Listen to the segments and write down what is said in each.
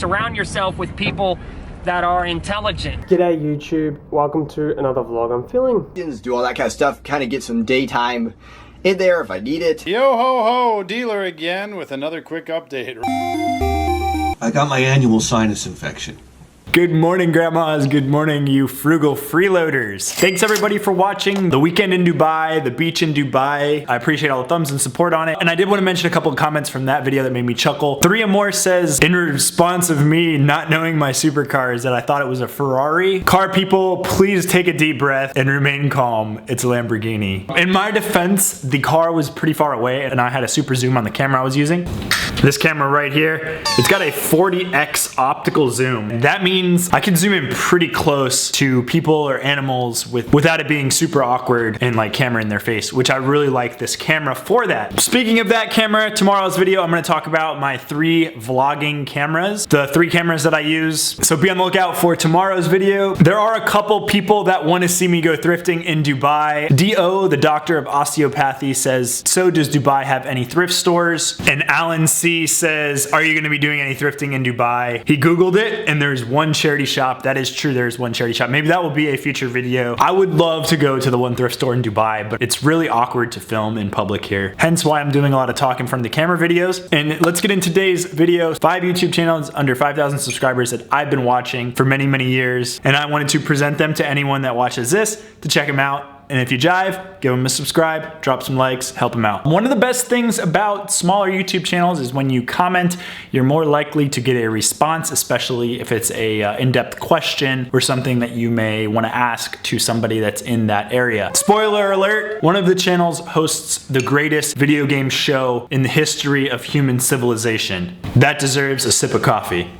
surround yourself with people that are intelligent. G'day YouTube, welcome to another vlog. I'm feeling... Do all that kind of stuff, kind of get some daytime in there if I need it. Yo ho ho, dealer again with another quick update. I got my annual sinus infection. Good morning, grandmas. Good morning, you frugal freeloaders. Thanks everybody for watching the weekend in Dubai, the beach in Dubai. I appreciate all the thumbs and support on it. And I did want to mention a couple of comments from that video that made me chuckle. 3 More says, in response of me not knowing my supercars, that I thought it was a Ferrari. Car people, please take a deep breath and remain calm. It's a Lamborghini. In my defense, the car was pretty far away and I had a super zoom on the camera I was using. This camera right here, it's got a 40x optical zoom. That means I can zoom in pretty close to people or animals without it being super awkward and like camera in their face, which I really like this camera for that. Speaking of that camera, tomorrow's video I'm going to talk about my 3 vlogging cameras, the 3 cameras that I use. So be on the lookout for tomorrow's video. There are a couple people that want to see me go thrifting in Dubai. D.O., the doctor of osteopathy, says, so does Dubai have any thrift stores? And Alan C says, are you going to be doing any thrifting in Dubai? He Googled it and there's one charity shop. That is true, there's one charity shop. Maybe that will be a future video. I would love to go to the one thrift store in Dubai, but it's really awkward to film in public here. Hence why I'm doing a lot of talk in front of the camera videos. And let's get into today's video. 5 YouTube channels under 5,000 subscribers that I've been watching for many, many years. And I wanted to present them to anyone that watches this to check them out. And if you jive, give them a subscribe, drop some likes, help them out. One of the best things about smaller YouTube channels is when you comment, you're more likely to get a response, especially if it's a in-depth question or something that you may want to ask to somebody that's in that area. Spoiler alert, one of the channels hosts the greatest video game show in the history of human civilization. That deserves a sip of coffee.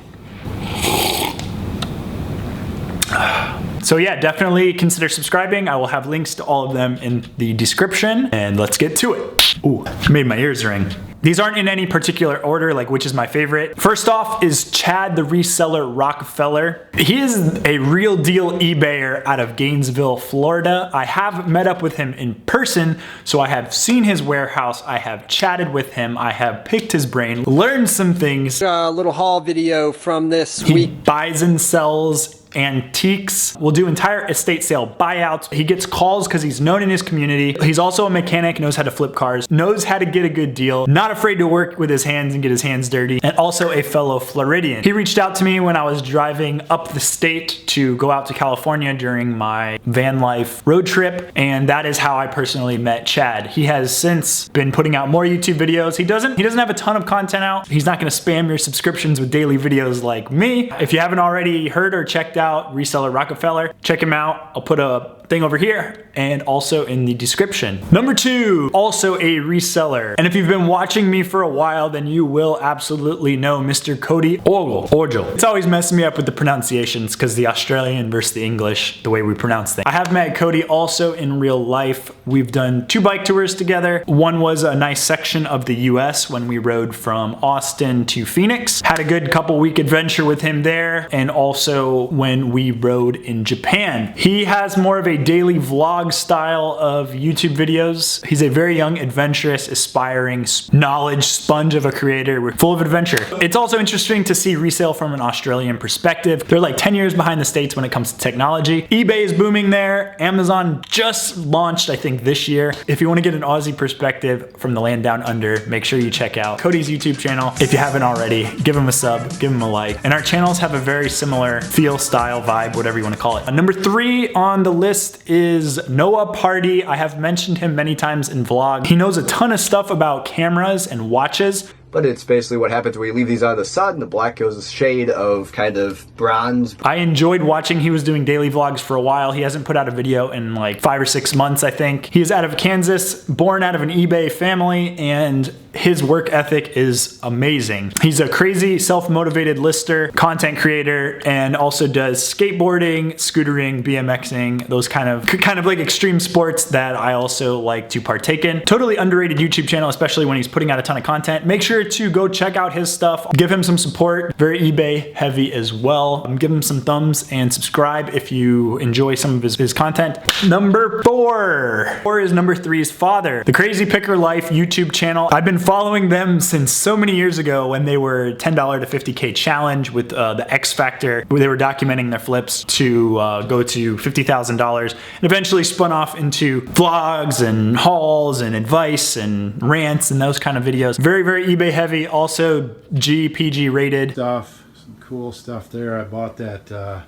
So yeah, definitely consider subscribing. I will have links to all of them in the description, and let's get to it. Ooh, made my ears ring. These aren't in any particular order, like which is my favorite. First off is Chad the Reseller Rockefeller. He is a real deal eBayer out of Gainesville, Florida. I have met up with him in person, so I have seen his warehouse, I have chatted with him, I have picked his brain, learned some things. A little haul video from this week. He buys and sells antiques, will do entire estate sale buyouts. He gets calls because he's known in his community. He's also a mechanic, knows how to flip cars, knows how to get a good deal, not afraid to work with his hands and get his hands dirty, and also a fellow Floridian. He reached out to me when I was driving up the state to go out to California during my van life road trip, and that is how I personally met Chad. He has since been putting out more YouTube videos. He doesn't have a ton of content out. He's not gonna spam your subscriptions with daily videos like me. If you haven't already heard or checked out Reseller Rockefeller, check him out. I'll put a thing over here and also in the description. Number 2, also a reseller. And if you've been watching me for a while, then you will absolutely know Mr. Codey Orgill. It's always messing me up with the pronunciations because the Australian versus the English, the way we pronounce things. I have met Codey also in real life. We've done 2 bike tours together. One was a nice section of the US when we rode from Austin to Phoenix. Had a good couple week adventure with him there, and also when we rode in Japan. He has more of a daily vlog style of YouTube videos. He's a very young, adventurous, aspiring, knowledge sponge of a creator. We're full of adventure. It's also interesting to see resale from an Australian perspective. They're like 10 years behind the States when it comes to technology. eBay is booming there. Amazon just launched, I think, this year. If you want to get an Aussie perspective from the land down under, make sure you check out Codey's YouTube channel. If you haven't already, give him a sub, give him a like. And our channels have a very similar feel, style, vibe, whatever you want to call it. Number 3 on the list is Noah Pardee. I have mentioned him many times in vlogs. He knows a ton of stuff about cameras and watches. But it's basically what happens when you leave these out of the sun. The black goes a shade of kind of bronze. I enjoyed watching. He was doing daily vlogs for a while. He hasn't put out a video in like 5 or 6 months, I think. He is out of Kansas, born out of an eBay family, and his work ethic is amazing. He's a crazy self-motivated lister, content creator, and also does skateboarding, scootering, BMXing, those kind of like extreme sports that I also like to partake in. Totally underrated YouTube channel, especially when he's putting out a ton of content. Make sure to go check out his stuff. Give him some support. Very eBay heavy as well. Give him some thumbs and subscribe if you enjoy some of his content. Number 4 is number 3's father. The Crazy Picker Life YouTube channel. I've been following them since so many years ago when they were $10 to 50K challenge with the X Factor, where they were documenting their flips to go to $50,000, and eventually spun off into vlogs and hauls and advice and rants and those kind of videos. Very, very eBay heavy, also PG rated. Stuff, some cool stuff there. I bought that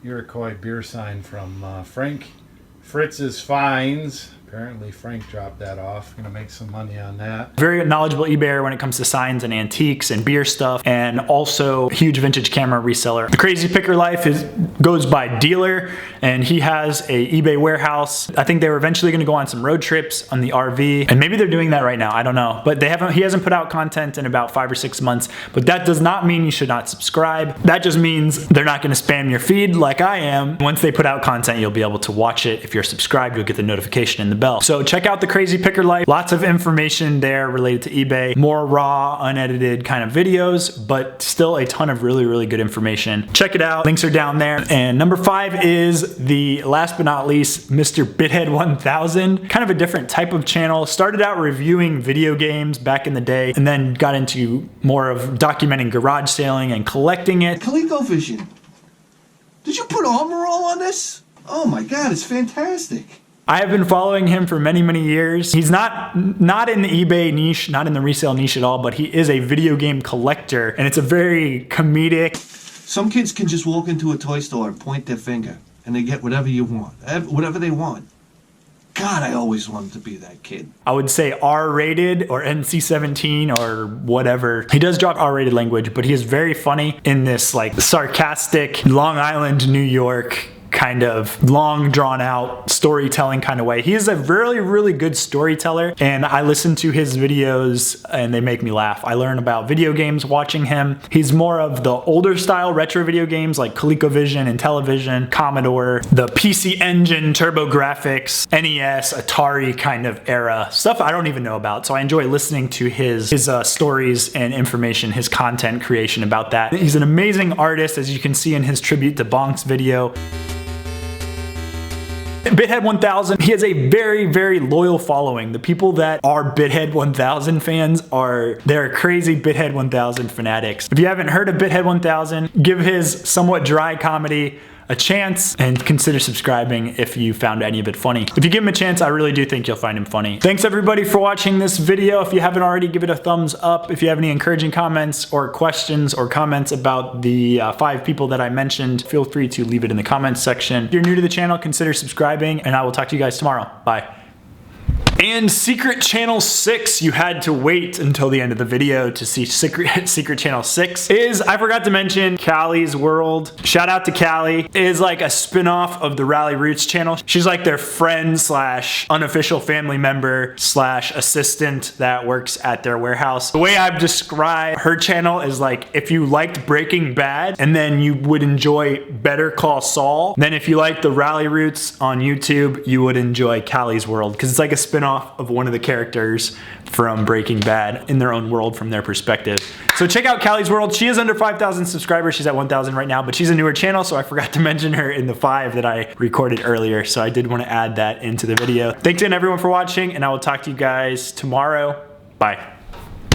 Iroquois beer sign from Frank Fritz's Finds. Apparently Frank dropped that off. Gonna make some money on that. Very knowledgeable eBayer when it comes to signs and antiques and beer stuff, and also huge vintage camera reseller. The Crazy Picker Life goes by Dealer, and he has a eBay warehouse. I think they were eventually gonna go on some road trips on the RV, and maybe they're doing that right now, I don't know. But he hasn't put out content in about 5 or 6 months, but that does not mean you should not subscribe. That just means they're not gonna spam your feed like I am. Once they put out content, you'll be able to watch it. If you're subscribed, you'll get the notification in the bell. So check out the Crazy Picker Life. Lots of information there related to eBay. More raw, unedited kind of videos, but still a ton of really, really good information. Check it out. Links are down there. And number 5 is the last but not least, Mr. bithead1000. Kind of a different type of channel. Started out reviewing video games back in the day, and then got into more of documenting garage sailing and collecting it. ColecoVision. Did you put armor all on this? Oh my God, it's fantastic. I have been following him for many, many years. He's not in the eBay niche, not in the resale niche at all, but he is a video game collector, and it's a very comedic. Some kids can just walk into a toy store and point their finger, and they get whatever you want, whatever they want. God, I always wanted to be that kid. I would say R-rated or NC-17 or whatever. He does drop R-rated language, but he is very funny in this like sarcastic Long Island, New York kind of long drawn out storytelling kind of way. He is a really, really good storyteller, and I listen to his videos and they make me laugh. I learn about video games watching him. He's more of the older style retro video games like ColecoVision, Intellivision, Commodore, the PC Engine, TurboGrafx, NES, Atari kind of era. Stuff I don't even know about, so I enjoy listening to his stories and information, his content creation about that. He's an amazing artist, as you can see in his tribute to Bonk's video. bithead1000, he has a very, very loyal following. The people that are bithead1000 fans they're crazy bithead1000 fanatics. If you haven't heard of bithead1000, give his somewhat dry comedy a chance and consider subscribing if you found any of it funny. If you give him a chance, I really do think you'll find him funny. Thanks everybody for watching this video. If you haven't already, give it a thumbs up. If you have any encouraging comments or questions or comments about the 5 people that I mentioned, feel free to leave it in the comments section. If you're new to the channel, consider subscribing, and I will talk to you guys tomorrow. Bye. And Secret Channel 6, you had to wait until the end of the video to see Secret Channel 6 I forgot to mention Callie's World. Shout out to Callie. Is like a spin-off of the Rally Roots channel. She's like their friend slash unofficial family member slash assistant that works at their warehouse. The way I've described her channel is like if you liked Breaking Bad and then you would enjoy Better Call Saul, then if you like the Rally Roots on YouTube, you would enjoy Callie's World, because it's like a spin-off of one of the characters from Breaking Bad in their own world from their perspective. So check out Callie's World. She is under 5,000 subscribers. She's at 1,000 right now, but she's a newer channel, so I forgot to mention her in the 5 that I recorded earlier. So I did want to add that into the video. Thanks again everyone for watching, and I will talk to you guys tomorrow. Bye.